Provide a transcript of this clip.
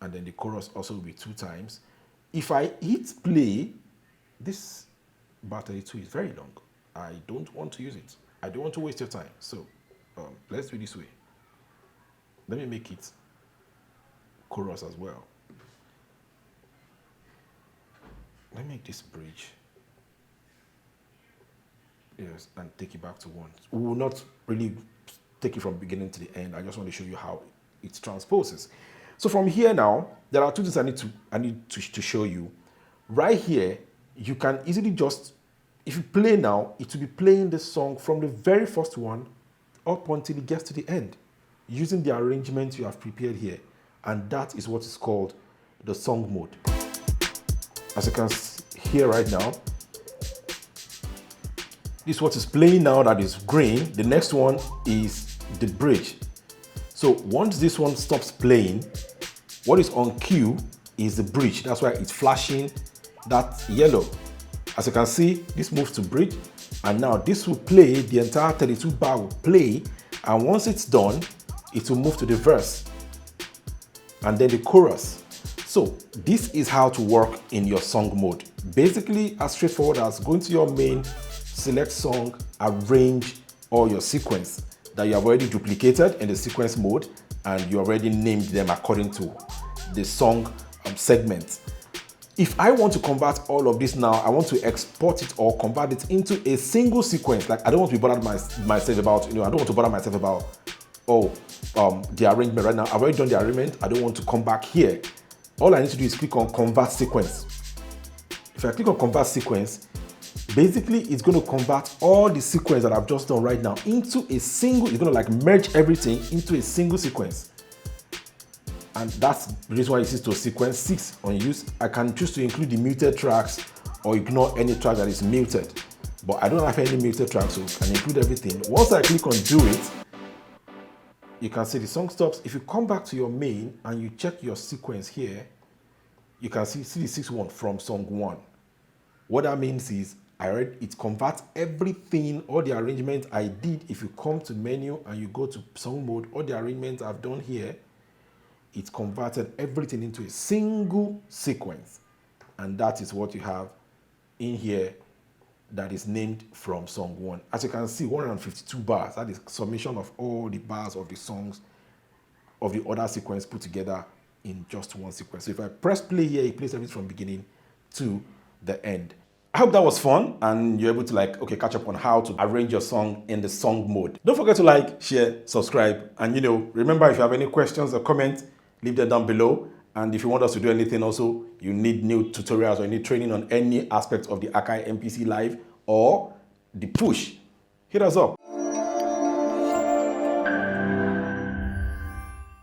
and then the chorus also will be 2 times. If I hit play, this bar 32 is very long. I don't want to use it. I don't want to waste your time. So let's do it this way. Let me make it chorus as well. Let me make this bridge. Yes, and take it back to 1. We will not really take it from beginning to the end. I just want to show you how it transposes. So from here now, there are 2 things I need to show you. Right here, you can easily just, if you play now, it will be playing the song from the very first one up until it gets to the end, using the arrangement you have prepared here. And that is what is called the song mode. As you can hear right now, this is what is playing now that is green. The next one is the bridge. So once this one stops playing, what is on cue is the bridge. That's why it's flashing that yellow. As you can see, this moves to bridge, and now this will play, the entire 32 bar will play, and once it's done, it will move to the verse, and then the chorus. So this is how to work in your song mode. Basically as straightforward as going to your main, select song, arrange all your sequence that you have already duplicated in the sequence mode, and you already named them according to the song segment. If I want to convert all of this now, I want to export it or convert it into a single sequence. Like I don't want to be bothered myself about, I don't want to bother myself about, the arrangement right now. I've already done the arrangement. I don't want to come back here. All I need to do is click on convert sequence. If I click on convert sequence, basically it's going to convert all the sequence that I've just done right now into a single, it's going to like merge everything into a single sequence. And that's the reason why it is to sequence 6 on use. I can choose to include the muted tracks or ignore any track that is muted. But I don't have any muted tracks, so I can include everything. Once I click on do it, you can see the song stops. If you come back to your main and you check your sequence here, you can see the 6-1 from song 1. What that means is it converts everything, all the arrangement I did. If you come to menu and you go to song mode, all the arrangements I've done here, it converted everything into a single sequence. And that is what you have in here that is named from song 1. As you can see, 152 bars. That is summation of all the bars of the songs of the other sequence put together in just one sequence. So if I press play here, it plays everything from beginning to the end. I hope that was fun and you're able to catch up on how to arrange your song in the song mode. Don't forget to like, share, subscribe, and remember, if you have any questions or comments, leave them down below. And if you want us to do anything also, you need new tutorials or you need training on any aspect of the AKAI MPC Live or the push, hit us up.